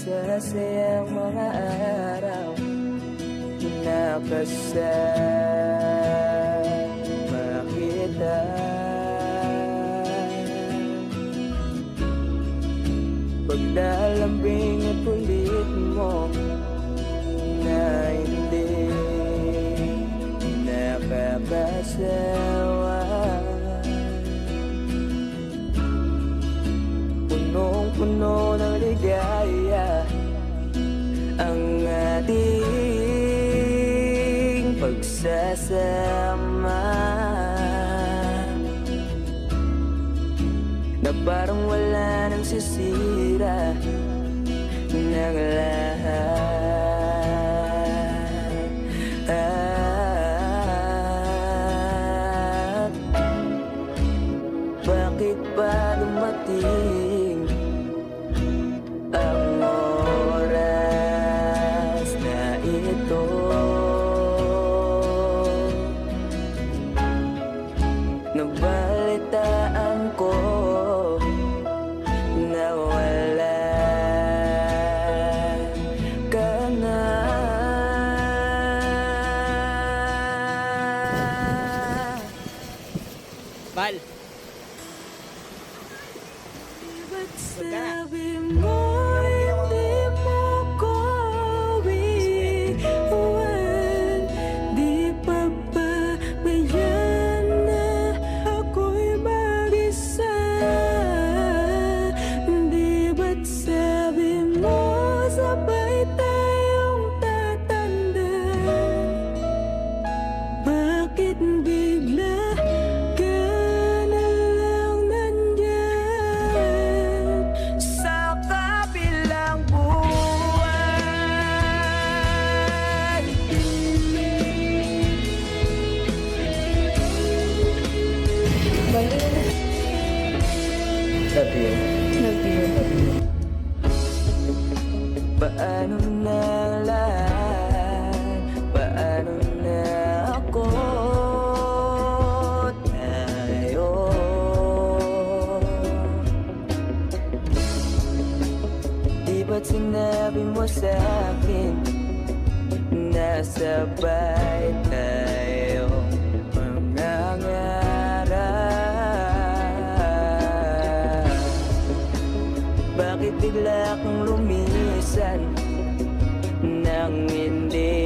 masasayang mga araw na kasama kita. Paglalambing at kulit mo na hindi nakakasawa. Punong-puno ng ligaya ang ating pagsasama, na parang wala nang sisira ng lahat. Bakit ba dumating ang oras na ito? Nabalitaan ko na wala ka na. Val, Ba't sabi mo hindi mo ko iwan? Di pa ba ngayon na ako'y mag-isa? Di ba't sabi mo sabay tayong tatanda? Bakit bigla ka na lang nandyan sa kabilang buwan? love you. Love you. Paano na lahat? Paano na ako? Tayo. Di ba't sinabi mo sa'kin na sabay tayo mangangarap? Bakit bigla kang lumisan nang hindi